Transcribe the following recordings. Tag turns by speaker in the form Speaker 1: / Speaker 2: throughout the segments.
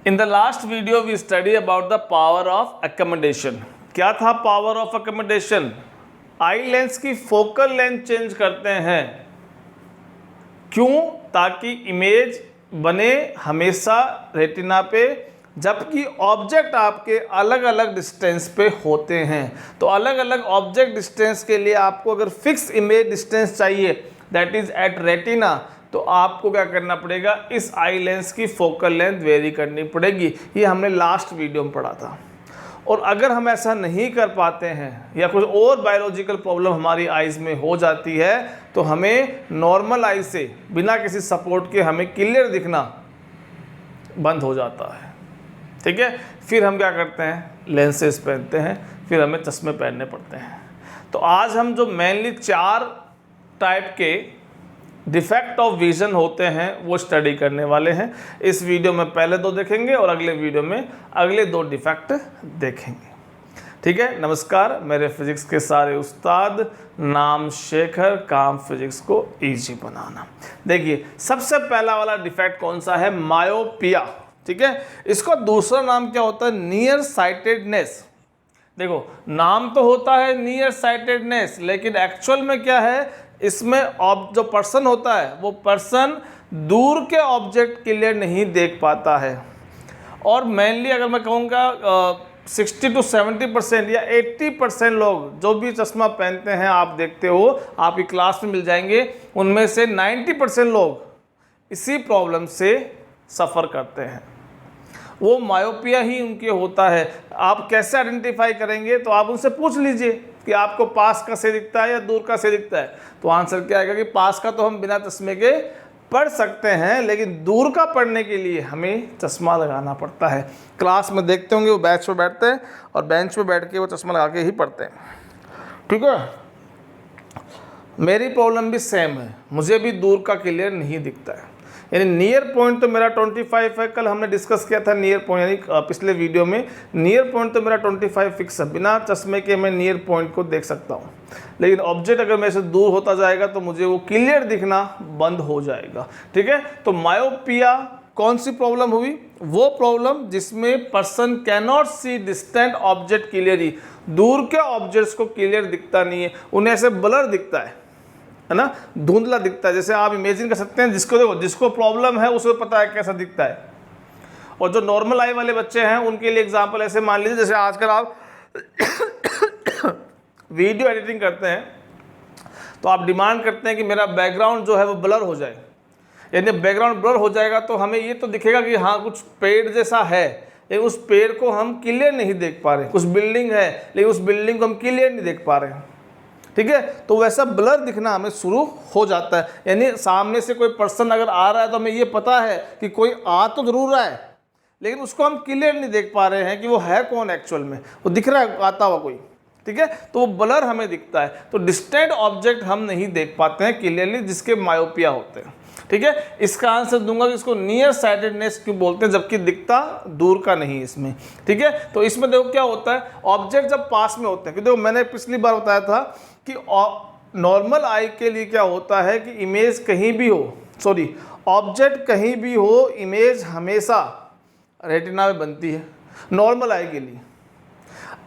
Speaker 1: In the last video we study about the power of accommodation. क्या था power of accommodation? Eye lens की focal length change करते हैं। क्यों? ताकि इमेज बने हमेशा रेटिना पे, जबकि ऑब्जेक्ट आपके अलग अलग डिस्टेंस पे होते हैं। तो अलग अलग ऑब्जेक्ट डिस्टेंस के लिए आपको अगर फिक्स इमेज डिस्टेंस चाहिए दैट इज एट रेटिना, तो आपको क्या करना पड़ेगा, इस आई लेंस की फोकल लेंथ वेरी करनी पड़ेगी। ये हमने लास्ट वीडियो में पढ़ा था। और अगर हम ऐसा नहीं कर पाते हैं या कुछ और बायोलॉजिकल प्रॉब्लम हमारी आइज़ में हो जाती है, तो हमें नॉर्मल आई से बिना किसी सपोर्ट के हमें क्लियर दिखना बंद हो जाता है। ठीक है, फिर हम क्या करते हैं, लेंसेज पहनते हैं, फिर हमें चश्मे पहनने पड़ते हैं। तो आज हम जो मेनली 4 टाइप के डिफेक्ट ऑफ विजन होते हैं वो स्टडी करने वाले हैं। इस वीडियो में पहले 2 देखेंगे और अगले वीडियो में अगले 2 डिफेक्ट देखेंगे। ठीक है, नमस्कार, मेरे फिजिक्स के सारे उस्ताद, नाम शेखर, काम फिजिक्स को इजी बनाना। देखिए, सबसे पहला वाला डिफेक्ट कौन सा है, मायोपिया। ठीक है, इसका दूसरा नाम क्या होता है, नियर साइटेडनेस। देखो, नाम तो होता है नियर साइटेडनेस, लेकिन एक्चुअल में क्या है, इसमें जो पर्सन होता है वो पर्सन दूर के ऑब्जेक्ट क्लियर नहीं देख पाता है। और मेनली अगर मैं कहूँगा 60 to 70% या 80% लोग जो भी चश्मा पहनते हैं, आप देखते हो, आपकी क्लास में मिल जाएंगे, उनमें से 90% लोग इसी प्रॉब्लम से सफ़र करते हैं। वो मायोपिया ही उनके होता है। आप कैसे आइडेंटिफाई करेंगे, तो आप उनसे पूछ लीजिए कि आपको पास का से दिखता है या दूर का से दिखता है। तो आंसर क्या आएगा कि पास का तो हम बिना चश्मे के पढ़ सकते हैं, लेकिन दूर का पढ़ने के लिए हमें चश्मा लगाना पड़ता है। क्लास में देखते होंगे वो बेंच पे बैठते हैं और बेंच पे बैठ के वो चश्मा लगा के ही पढ़ते हैं। ठीक है, मेरी प्रॉब्लम भी सेम है, मुझे भी दूर का क्लियर नहीं दिखता है। यानी नियर पॉइंट तो मेरा 25 है, कल हमने डिस्कस किया था नियर पॉइंट, यानी पिछले वीडियो में नियर पॉइंट तो मेरा 25 फिक्स है, बिना चश्मे के मैं नियर पॉइंट को देख सकता हूँ। लेकिन ऑब्जेक्ट अगर मेरे से दूर होता जाएगा तो मुझे वो क्लियर दिखना बंद हो जाएगा। ठीक है, तो मायोपिया कौन सी प्रॉब्लम हुई, वो प्रॉब्लम जिसमें person can not C distant object clearly, दूर के ऑब्जेक्ट्स को क्लियर दिखता नहीं है, उन्हें ऐसे ब्लर दिखता है ना, धुंधला दिखता है। जैसे आप इमेजिन कर सकते हैं, जिसको देखो, जिसको प्रॉब्लम है उसे पता है कैसा दिखता है। और जो नॉर्मल आई वाले बच्चे हैं उनके लिए एग्जांपल ऐसे मान लीजिए, जैसे आजकल आप वीडियो एडिटिंग करते हैं तो आप डिमांड करते हैं कि मेरा बैकग्राउंड जो है वो ब्लर हो जाए। यानी बैकग्राउंड ब्लर हो जाएगा तो हमें ये तो दिखेगा कि हाँ कुछ पेड़ जैसा है, लेकिन उस पेड़ को हम क्लियर नहीं देख पा रहे। कुछ बिल्डिंग है लेकिन उस बिल्डिंग को हम क्लियर नहीं देख पा रहे हैं। ठीक है, तो वैसा ब्लर दिखना हमें शुरू हो जाता है। यानी सामने से कोई पर्सन अगर आ रहा है तो हमें ये पता है कि कोई आ तो जरूर रहा है, लेकिन उसको हम क्लियर नहीं देख पा रहे हैं कि वो है कौन एक्चुअल में, वो दिख रहा है आता हुआ कोई। ठीक है, तो वो ब्लर हमें दिखता है। तो डिस्टेंट ऑब्जेक्ट हम नहीं देख पाते हैं क्लियरली, जिसके मायोपिया होते हैं। ठीक है, इसका आंसर दूंगा कि इसको नियर साइटेडनेस क्यों बोलते हैं, जबकि दिखता दूर का नहीं इसमें। ठीक है, तो इसमें देखो क्या होता है, ऑब्जेक्ट जब पास में होते हैं, क्योंकि देखो मैंने पिछली बार बताया था कि नॉर्मल आई के लिए क्या होता है कि इमेज कहीं भी हो, ऑब्जेक्ट कहीं भी हो, इमेज हमेशा रेटिना में बनती है नॉर्मल आई के लिए।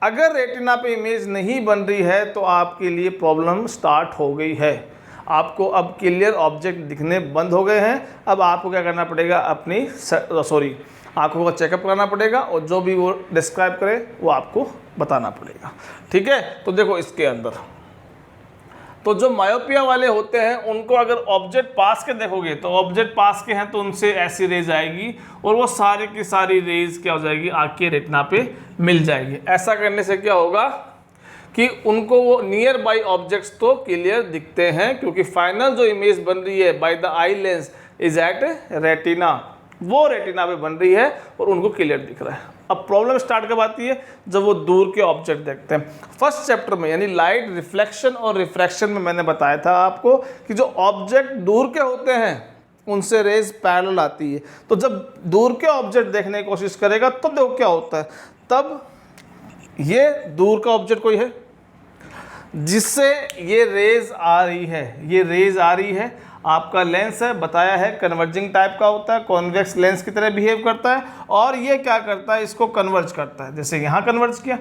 Speaker 1: अगर रेटिना पे इमेज नहीं बन रही है तो आपके लिए प्रॉब्लम स्टार्ट हो गई है। आपको अब क्लियर ऑब्जेक्ट दिखने बंद हो गए हैं। अब आपको क्या करना पड़ेगा, अपनी आंखों का चेकअप कराना पड़ेगा और जो भी वो डिस्क्राइब करे वो आपको बताना पड़ेगा। ठीक है, तो देखो इसके अंदर तो जो मायोपिया वाले होते हैं उनको अगर ऑब्जेक्ट पास के देखोगे तो ऑब्जेक्ट पास के हैं तो उनसे ऐसी रेज आएगी और वो सारी की सारी रेज क्या हो जाएगी, आँख के रेटिना पे मिल जाएगी। ऐसा करने से क्या होगा कि उनको वो नियर बाई ऑब्जेक्ट्स तो क्लियर दिखते हैं, क्योंकि फाइनल जो इमेज बन रही है by the eye lens is at retina, वो रेटिना पे बन रही है और उनको क्लियर दिख रहा है। अब प्रॉब्लम स्टार्ट कब आती है, जब वो दूर के ऑब्जेक्ट देखते हैं। फर्स्ट चैप्टर में यानी लाइट रिफ्लेक्शन और रिफ्रैक्शन में मैंने बताया था आपको कि जो ऑब्जेक्ट दूर के होते हैं उनसे रेज पैरेलल आती है। तो जब दूर के ऑब्जेक्ट देखने की कोशिश करेगा तब देखो क्या होता है, तब ये दूर का ऑब्जेक्ट कोई है जिससे ये रेज आ रही है, ये रेज आ रही है, आपका लेंस है, बताया है कन्वर्जिंग टाइप का होता है, कॉन्वेक्स लेंस की तरह बिहेव करता है, और ये क्या करता है, इसको कन्वर्ज करता है, जैसे यहाँ कन्वर्ज किया।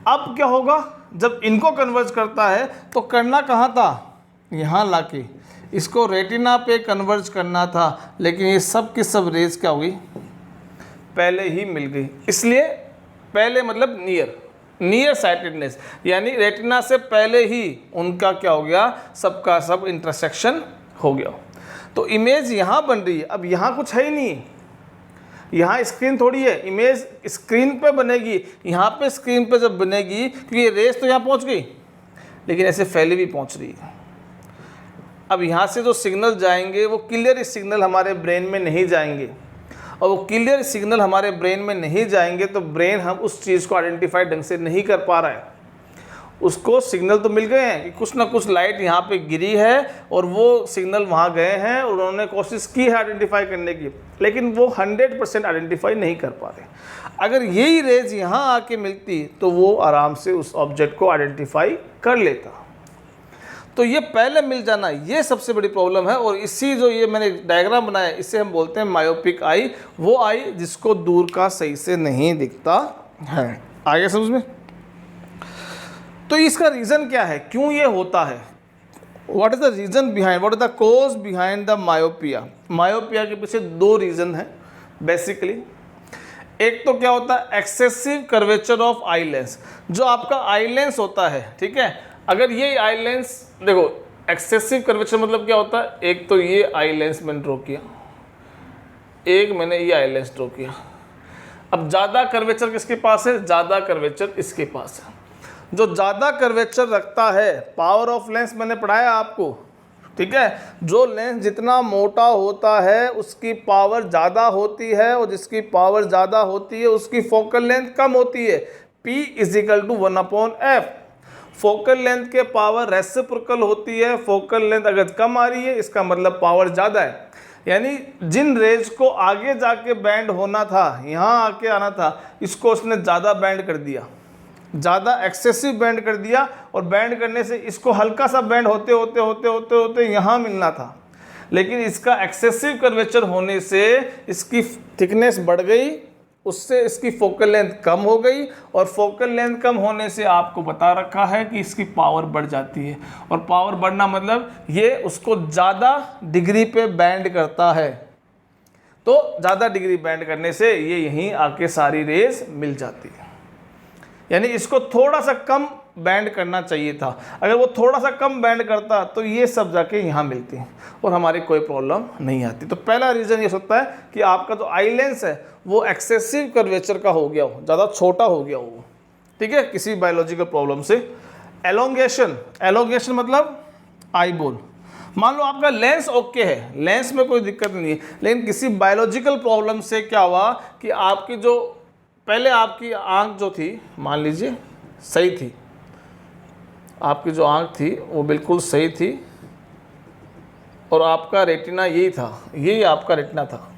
Speaker 1: अब क्या होगा, जब इनको कन्वर्ज करता है तो करना कहाँ था, यहाँ लाके इसको रेटिना पे कन्वर्ज करना था, लेकिन ये सब की सब रेज क्या हो गई, पहले ही मिल गई। इसलिए पहले मतलब नियर साइटेडनेस, यानी रेटिना से पहले ही उनका क्या हो गया, सबका सब इंटरसेक्शन हो गया। तो इमेज यहाँ बन रही है, अब यहाँ कुछ है ही नहीं, यहाँ स्क्रीन थोड़ी है, इमेज स्क्रीन पे बनेगी, यहाँ पे स्क्रीन पे जब बनेगी, क्योंकि ये रेज तो यहाँ पहुँच गई, लेकिन ऐसे फैली भी पहुँच रही है। अब यहाँ से जो सिग्नल जाएंगे वो क्लियर सिग्नल हमारे ब्रेन में नहीं जाएंगे, और वो क्लियर सिग्नल हमारे ब्रेन में नहीं जाएंगे तो ब्रेन हम उस चीज़ को आइडेंटिफाई ढंग से नहीं कर पा रहा है। उसको सिग्नल तो मिल गए हैं कि कुछ ना कुछ लाइट यहाँ पे गिरी है, और वो सिग्नल वहाँ गए हैं और उन्होंने कोशिश की है आइडेंटिफाई करने की, लेकिन वो 100% आइडेंटिफाई नहीं कर पा रहे। अगर यही रेज यहाँ आके मिलती तो वो आराम से उस ऑब्जेक्ट को आइडेंटिफाई कर लेता। तो ये पहले मिल जाना, ये सबसे बड़ी प्रॉब्लम है, और इसी जो ये मैंने डायग्राम बनाया इसे हम बोलते हैं मायोपिक आई, वो आई जिसको दूर का सही से नहीं दिखता है। आगे समझ में? तो इसका रीज़न क्या है, क्यों ये होता है, what is the reason behind, what is the cause behind the myopia. Myopia के पीछे दो रीज़न है बेसिकली। एक तो क्या होता है, excessive curvature of eye lens. जो आपका आई लेंस होता है, ठीक है, अगर ये आई लेंस देखो, एक्सेसिव कर्वेचर मतलब क्या होता है, एक तो ये आई लेंस मैंने ड्रॉ किया, एक मैंने ये आई लेंस ड्रॉ किया। अब ज़्यादा कर्वेचर किसके पास है, ज़्यादा कर्वेचर इसके पास है। जो ज़्यादा कर्वेचर रखता है, पावर ऑफ लेंस मैंने पढ़ाया आपको, ठीक है, जो लेंस जितना मोटा होता है उसकी पावर ज़्यादा होती है, और जिसकी पावर ज़्यादा होती है उसकी फोकल लेंथ कम होती है। P = 1/f। फोकल लेंथ के पावर रेसिप्रोकल होती है, फोकल लेंथ अगर कम आ रही है इसका मतलब पावर ज़्यादा है। यानी जिन रेज को आगे जाके बैंड होना था, यहाँ आके आना था, इसको उसने ज़्यादा बैंड कर दिया, ज़्यादा एक्सेसिव बैंड कर दिया, और बैंड करने से इसको हल्का सा बैंड होते होते होते होते होते यहाँ मिलना था, लेकिन इसका एक्सेसिव कर्वेचर होने से इसकी थिकनेस बढ़ गई, उससे इसकी फोकल लेंथ कम हो गई, और फोकल लेंथ कम होने से आपको बता रखा है कि इसकी पावर बढ़ जाती है, और पावर बढ़ना मतलब ये उसको ज़्यादा डिग्री पे बैंड करता है। तो ज़्यादा डिग्री बैंड करने से ये यहीं आके सारी रेज मिल जाती है। यानी इसको थोड़ा सा कम बैंड करना चाहिए था, अगर वो थोड़ा सा कम बैंड करता तो ये सब जाके यहाँ मिलती हैं और हमारी कोई प्रॉब्लम नहीं आती। तो पहला रीज़न ये सकता है कि आपका जो आई लेंस है वो एक्सेसिव कर्वेचर का हो गया हो, ज़्यादा छोटा हो गया हो, ठीक है, किसी बायोलॉजिकल प्रॉब्लम से। एलोंगेशन मतलब आई बोल, मान लो आपका लेंस ओके है, लेंस में कोई दिक्कत नहीं है, लेकिन किसी बायोलॉजिकल प्रॉब्लम से क्या हुआ कि आपकी जो पहले आपकी आंख जो थी, मान लीजिए सही थी, आपकी जो आंख थी वो बिल्कुल सही थी, और आपका रेटिना यही था, यही आपका रेटिना था,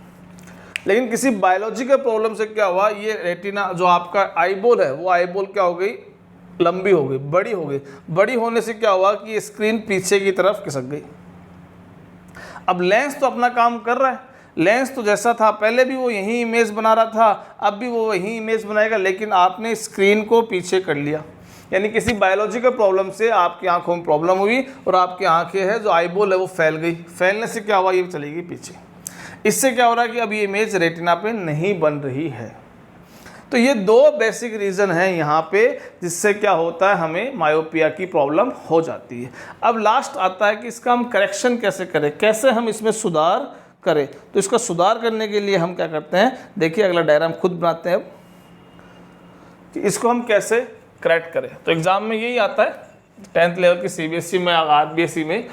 Speaker 1: लेकिन किसी बायोलॉजिकल प्रॉब्लम से क्या हुआ, ये रेटिना जो आपका आईबॉल है वो आईबॉल क्या हो गई, लंबी हो गई, बड़ी हो गई। बड़ी होने से क्या हुआ कि ये स्क्रीन पीछे की तरफ खिसक गई। अब लेंस तो अपना काम कर रहा है, लेंस तो जैसा था पहले भी वो यही इमेज बना रहा था, अब भी वो वही इमेज बनाएगा, लेकिन आपने स्क्रीन को पीछे कर लिया। यानी किसी बायोलॉजिकल प्रॉब्लम से आपकी आंखों में प्रॉब्लम हुई और आपकी आंखें है जो आईबॉल है वो फैल गई। फैलने से क्या हुआ, ये चली गई पीछे। इससे क्या हो रहा है कि अब ये इमेज रेटिना पे नहीं बन रही है। तो ये दो बेसिक रीज़न हैं यहाँ पे जिससे क्या होता है, हमें मायोपिया की प्रॉब्लम हो जाती है। अब लास्ट आता है कि इसका हम करेक्शन कैसे करें, कैसे हम इसमें सुधार करें। तो इसका सुधार करने के लिए हम क्या करते हैं, देखिए अगला डायग्राम खुद बनाते हैं अब कि इसको हम कैसे करेक्ट करें। तो एग्ज़ाम में यही आता है, 10th लेवल की CBSE में, RBSE में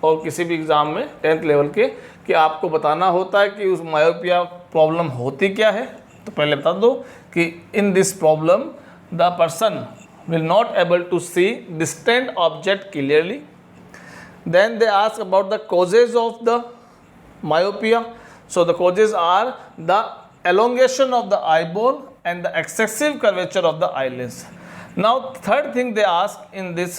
Speaker 1: और किसी भी एग्ज़ाम में 10th लेवल के, कि आपको बताना होता है कि उस मायोपिया प्रॉब्लम होती क्या है। तो पहले बता दो कि in this problem the person will not able to see distant object clearly. Then they ask about the causes of the myopia. So the causes are the elongation of the eyeball and the excessive curvature of the eye lens. Now third thing they ask in this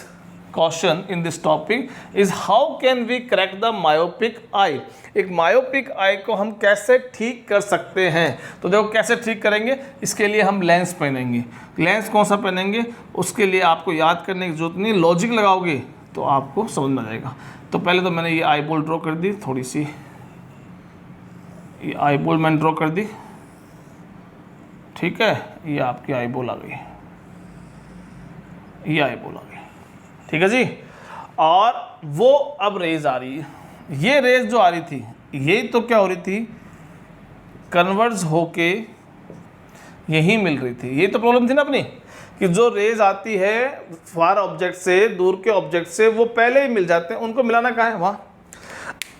Speaker 1: question in this topic is how can we correct the myopic eye. एक myopic आई को हम कैसे ठीक कर सकते हैं। तो देखो कैसे ठीक करेंगे, इसके लिए हम लेंस पहनेंगे। लेंस कौन सा पहनेंगे उसके लिए आपको याद करने की जरूरत नहीं, लॉजिक लगाओगे तो आपको समझ में आ जाएगा। तो पहले तो मैंने ये आई बॉल ड्रॉ कर दी, थोड़ी सी ये आई बॉल मैंने ड्रॉ कर दी, ठीक है। ये आपकी आई बॉल आ गई, ये आई बॉल आ गई, ठीक है जी। और वो अब रेज आ रही है, ये रेज जो आ रही थी ये तो क्या हो रही थी, कन्वर्ज होके यही मिल रही थी। ये तो प्रॉब्लम थी ना अपनी कि जो रेज आती है फार ऑब्जेक्ट से, दूर के ऑब्जेक्ट से, वो पहले ही मिल जाते हैं, उनको मिलाना कहाँ है, वहाँ।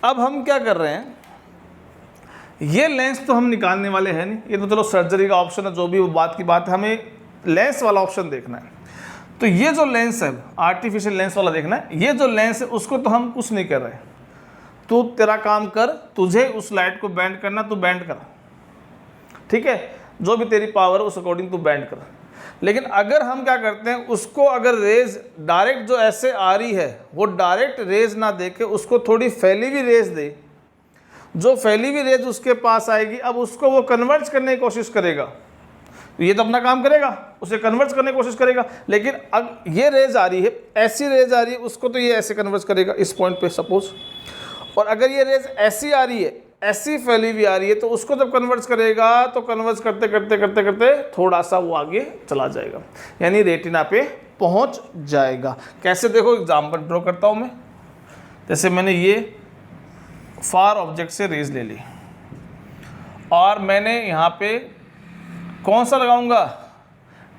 Speaker 1: अब हम क्या कर रहे हैं, ये लेंस तो हम निकालने वाले हैं नहीं, ये तो चलो सर्जरी का ऑप्शन है, जो भी वो बात की बात है, हमें लेंस वाला ऑप्शन देखना है। तो ये जो लेंस है आर्टिफिशियल लेंस वाला देखना है, ये जो लेंस है उसको तो हम कुछ नहीं कर रहे। तू तेरा काम कर, तुझे उस लाइट को बैंड करना, तू बैंड कर, ठीक है, जो भी तेरी पावर है उस अकॉर्डिंग तू बैंड कर। लेकिन अगर हम क्या करते हैं, उसको अगर रेज डायरेक्ट जो ऐसे आ रही है वो डायरेक्ट रेज ना दे के उसको थोड़ी फैली हुई रेज दे, जो फैली हुई रेज उसके पास आएगी, अब उसको वो कन्वर्ज करने की कोशिश करेगा। ये तो अपना काम करेगा, उसे कन्वर्ज करने की कोशिश करेगा। लेकिन अब ये रेज आ रही है, ऐसी रेज आ रही है, उसको तो ये ऐसे कन्वर्ज करेगा इस पॉइंट पे सपोज। और अगर ये रेज ऐसी आ रही है, ऐसी फैली हुई आ रही है, तो उसको जब कन्वर्ज करेगा तो कन्वर्ज करते करते करते करते थोड़ा सा वो आगे चला जाएगा, यानी रेटिना पे पहुंच जाएगा। कैसे, देखो एग्जाम्पल ड्रॉ करता हूँ मैं। जैसे मैंने ये फार ऑब्जेक्ट से रेज ले ली और मैंने यहाँ पे कौन सा लगाऊंगा,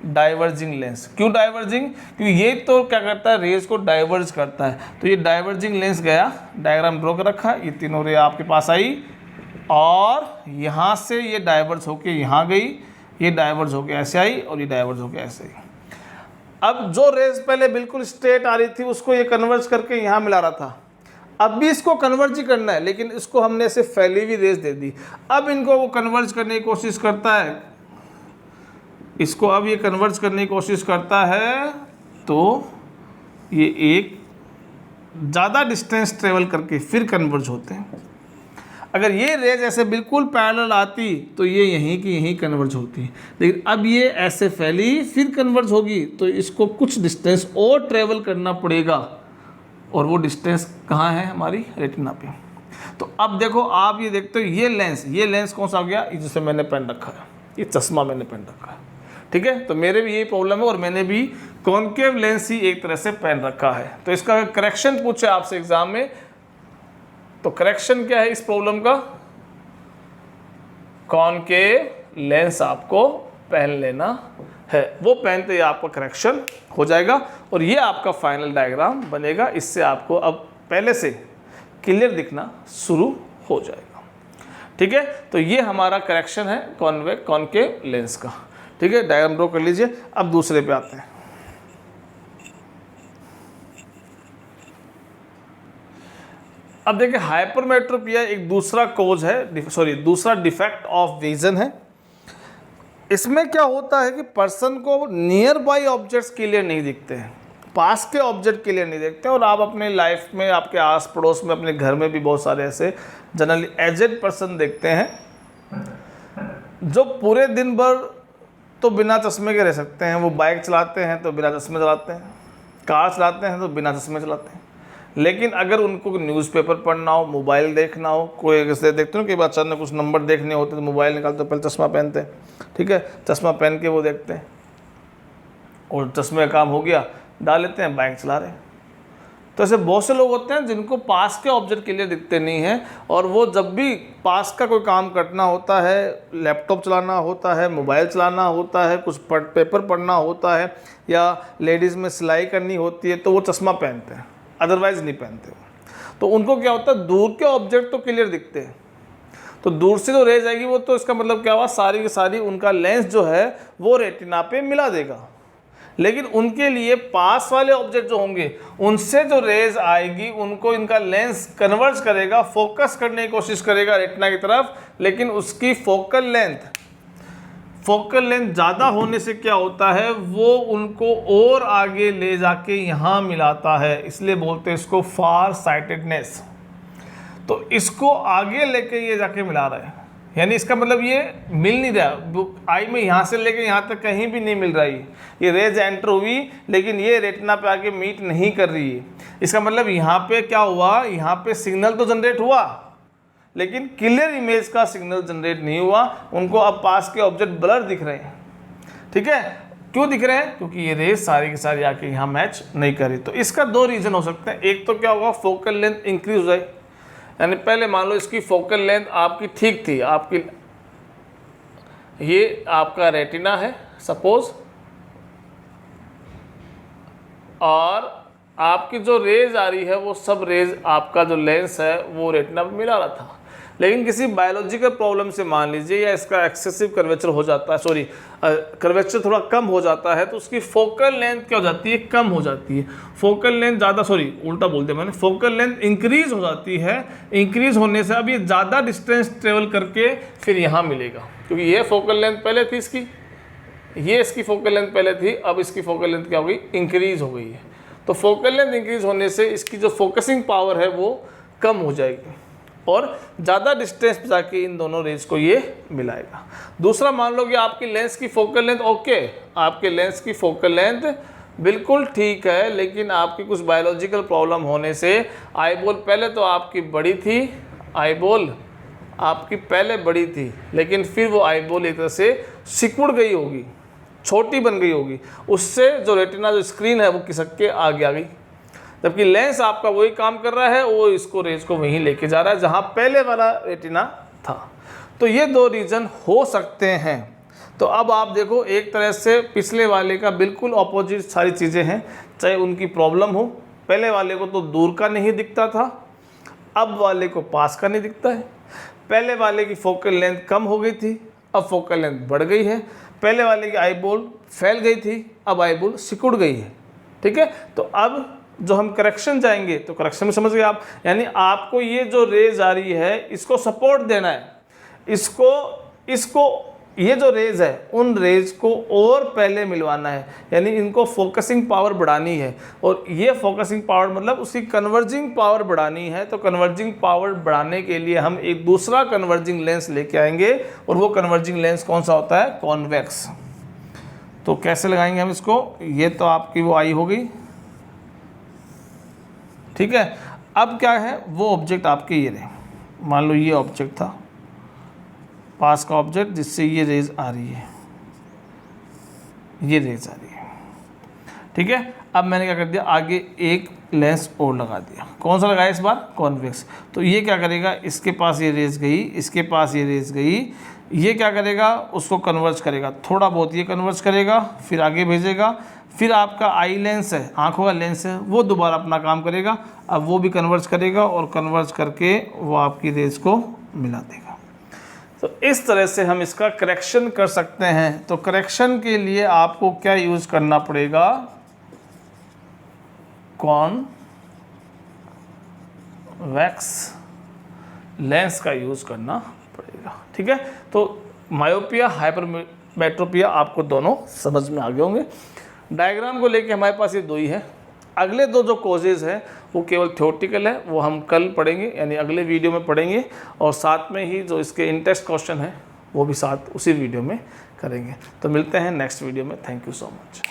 Speaker 1: डाइवर्जिंग लेंस। क्यों डाइवर्जिंग, क्योंकि ये तो क्या करता है, रेज को डाइवर्ज करता है। तो ये डाइवर्जिंग लेंस गया, डायग्राम ड्रॉ कर रखा, ये तीनों रे आपके पास आई और यहाँ से ये डाइवर्ज होके यहाँ गई, ये डाइवर्ज होके ऐसे आई और ये डाइवर्ज होके ऐसे आई। अब जो रेज पहले बिल्कुल स्ट्रेट आ रही थी उसको ये कन्वर्ज करके यहाँ मिला रहा था, अब भी इसको कन्वर्ज ही करना है, लेकिन इसको हमने ऐसे फैली हुई रेज दे दी। अब इनको वो कन्वर्ज करने की कोशिश करता है, इसको अब ये कन्वर्ज करने की कोशिश करता है, तो ये एक ज़्यादा डिस्टेंस ट्रेवल करके फिर कन्वर्ज होते हैं। अगर ये रेज ऐसे बिल्कुल पैरेलल आती तो ये यहीं की यहीं कन्वर्ज होती, लेकिन अब ये ऐसे फैली फिर कन्वर्ज होगी, तो इसको कुछ डिस्टेंस और ट्रेवल करना पड़ेगा, और वो डिस्टेंस कहाँ है, हमारी रेटिना पे। तो अब देखो आप ये देखते हो, ये लेंस कौन सा आ गया, जिसे मैंने पहन रखा है, ये चश्मा मैंने पहन रखा है, ठीक है। तो मेरे भी यही प्रॉब्लम है और मैंने भी कॉन्केव लेंस ही एक तरह से पहन रखा है। तो इसका करेक्शन पूछे आपसे एग्जाम में, तो करेक्शन क्या है इस प्रॉब्लम का, कॉन्केव लेंस आपको पहन लेना है, वो पहनते ही आपका करेक्शन हो जाएगा और ये आपका फाइनल डायग्राम बनेगा। इससे आपको अब पहले से क्लियर दिखना शुरू हो जाएगा, ठीक है। तो ये हमारा करेक्शन है कॉन्केव लेंस का, ठीक है। डायग्राम ड्रॉ कर लीजिए। अब दूसरे पे आते हैं। अब देखिए हाइपरमेट्रोपिया एक दूसरा कोज है, दूसरा डिफेक्ट ऑफ विजन है। इसमें क्या होता है कि पर्सन को नियर बाई ऑब्जेक्ट्स क्लियर नहीं दिखते हैं, पास के ऑब्जेक्ट क्लियर नहीं दिखते हैं। और आप अपने लाइफ में, आपके आस पड़ोस में, अपने घर में भी बहुत सारे ऐसे जनरली एजेड पर्सन देखते हैं जो पूरे दिन भर तो बिना चश्मे के रह सकते हैं। वो बाइक चलाते हैं तो बिना चश्मे चलाते हैं, कार चलाते हैं तो बिना चश्मे चलाते हैं। लेकिन अगर उनको न्यूज़पेपर पढ़ना हो, मोबाइल देखना हो, कोई ऐसे देखते हो कि बच्चा ने कुछ नंबर देखने होते तो मोबाइल निकालते तो पहले चश्मा पहनते हैं, ठीक है। चश्मा पहन के वो देखते हैं और चश्मे का काम हो गया, डाल लेते हैं, बाइक चला रहे हैं। तो ऐसे बहुत से लोग होते हैं जिनको पास के ऑब्जेक्ट क्लियर दिखते नहीं हैं, और वो जब भी पास का कोई काम करना होता है, लैपटॉप चलाना होता है, मोबाइल चलाना होता है, कुछ पेपर पढ़ना होता है, या लेडीज़ में सिलाई करनी होती है, तो वो चश्मा पहनते हैं, अदरवाइज़ नहीं पहनते। तो उनको क्या होता है, दूर के ऑब्जेक्ट तो क्लियर दिखते हैं, तो दूर से जो रेज आएगी वो तो इसका मतलब क्या हुआ, सारी की सारी उनका लेंस जो है वो रेटिना पे मिला देगा। लेकिन उनके लिए पास वाले ऑब्जेक्ट जो होंगे उनसे जो रेज आएगी उनको इनका लेंस कन्वर्ज करेगा, फोकस करने की कोशिश करेगा रेटिना की तरफ, लेकिन उसकी फोकल लेंथ फोकल लेंथ ज़्यादा होने से क्या होता है, वो उनको और आगे ले जाके यहाँ मिलाता है, इसलिए बोलते हैं इसको फार साइटेडनेस। तो इसको आगे लेके ये जाके मिला रहा है, यानी इसका मतलब ये मिल नहीं रहा आई में, यहाँ से लेके यहाँ तक कहीं भी नहीं मिल रही, ये रेज एंटर हुई लेकिन ये रेटिना पे आके मीट नहीं कर रही है। इसका मतलब यहाँ पे क्या हुआ, यहाँ पे सिग्नल तो जनरेट हुआ लेकिन क्लियर इमेज का सिग्नल जनरेट नहीं हुआ, उनको अब पास के ऑब्जेक्ट ब्लर दिख रहे हैं। ठीक है, क्यों दिख रहे हैं, क्योंकि ये रेज सारी की सारी आके यहाँ मैच नहीं करी। तो इसका दो रीज़न हो सकते हैं, एक तो क्या होगा फोकल लेंथ इंक्रीज हो जाए, यानी पहले मान लो इसकी फोकल लेंथ आपकी ठीक थी, आपकी ये आपका रेटिना है सपोज, और आपकी जो रेज आ रही है वो सब रेज आपका जो लेंस है वो रेटिना में मिला रहा था, लेकिन किसी बायोलॉजिकल प्रॉब्लम से मान लीजिए या इसका एक्सेसिव कर्वेचर हो जाता है, सॉरी कर्वेचर थोड़ा कम हो जाता है, तो उसकी फोकल लेंथ क्या हो जाती है, कम हो जाती है। फोकल लेंथ ज़्यादा, सॉरी उल्टा बोल दिया मैंने, फोकल लेंथ इंक्रीज हो जाती है। इंक्रीज होने से अब ये ज़्यादा डिस्टेंस ट्रेवल करके फिर यहाँ मिलेगा, क्योंकि ये फोकल लेंथ पहले थी इसकी, ये इसकी फोकल लेंथ पहले थी, अब इसकी फोकल लेंथ क्या हो गई, इंक्रीज हो गई है। तो फोकल लेंथ इंक्रीज होने से इसकी जो फोकसिंग पावर है वो कम हो जाएगी और ज़्यादा डिस्टेंस पे जाके इन दोनों रेज को ये मिलाएगा। दूसरा मान लो कि आपकी लेंस की फोकल लेंथ ओके, आपके लेंस की फोकल लेंथ बिल्कुल ठीक है, लेकिन आपकी कुछ बायोलॉजिकल प्रॉब्लम होने से आईबॉल पहले तो आपकी बड़ी थी, आईबॉल आपकी पहले बड़ी थी लेकिन फिर वो आईबॉल एक तरह से सिकुड़ गई होगी, छोटी बन गई होगी, उससे जो रेटिना जो स्क्रीन है वो खिसक के आगे आ गई, जबकि लेंस आपका वही काम कर रहा है, वो इसको रेज को वहीं लेके जा रहा है जहाँ पहले वाला रेटिना था। तो ये दो रीज़न हो सकते हैं। तो अब आप देखो एक तरह से पिछले वाले का बिल्कुल ऑपोजिट सारी चीज़ें हैं, चाहे उनकी प्रॉब्लम हो, पहले वाले को तो दूर का नहीं दिखता था, अब वाले को पास का नहीं दिखता है। पहले वाले की फोकल लेंथ कम हो गई थी, अब फोकल लेंथ बढ़ गई है। पहले वाले की आईबॉल फैल गई थी, अब आईबॉल सिकुड़ गई है। ठीक है, तो अब जो हम करेक्शन जाएंगे तो करेक्शन में समझ गए आप, यानी आपको ये जो रेज आ रही है इसको सपोर्ट देना है, इसको ये जो रेज है उन रेज को और पहले मिलवाना है, यानी इनको फोकसिंग पावर बढ़ानी है, और ये फोकसिंग पावर मतलब उसकी कन्वर्जिंग पावर बढ़ानी है। तो कन्वर्जिंग पावर बढ़ाने के लिए हम एक दूसरा कन्वर्जिंग लेंस लेके आएंगे, और वो कन्वर्जिंग लेंस कौन सा होता है, कॉन्वेक्स। तो कैसे लगाएंगे हम इसको, ये तो आपकी वो आई हो गई। ठीक है, अब क्या है, वो ऑब्जेक्ट आपके ये रहे, मान लो ये ऑब्जेक्ट था पास का ऑब्जेक्ट जिससे ये रेज आ रही है, ये रेज आ रही है। ठीक है, अब मैंने क्या कर दिया, आगे एक लेंस और लगा दिया। कौन सा लगाया इस बार, कॉन्वेक्स। तो ये क्या करेगा, इसके पास ये रेज गई, इसके पास ये रेज गई, ये क्या करेगा, उसको कन्वर्ज करेगा, थोड़ा बहुत ये कन्वर्ज करेगा, फिर आगे भेजेगा, फिर आपका आई लेंस है, आंखों का लेंस है, वो दोबारा अपना काम करेगा, अब वो भी कन्वर्ज करेगा और कन्वर्ज करके वो आपकी रेज को मिला देगा। तो इस तरह से हम इसका करेक्शन कर सकते हैं। तो करेक्शन के लिए आपको क्या यूज करना पड़ेगा, कॉन्वेक्स लेंस का यूज करना पड़ेगा। ठीक है, तो मायोपिया हाइपरमेट्रोपिया आपको दोनों समझ में आ गए होंगे। डायग्राम को लेके हमारे पास ये दो ही है, अगले दो जो कॉजेज़ हैं वो केवल थ्योरेटिकल है, वो हम कल पढ़ेंगे, यानी अगले वीडियो में पढ़ेंगे, और साथ में ही जो इसके इंटेस्ट क्वेश्चन है वो भी साथ उसी वीडियो में करेंगे। तो मिलते हैं नेक्स्ट वीडियो में। Thank you so much.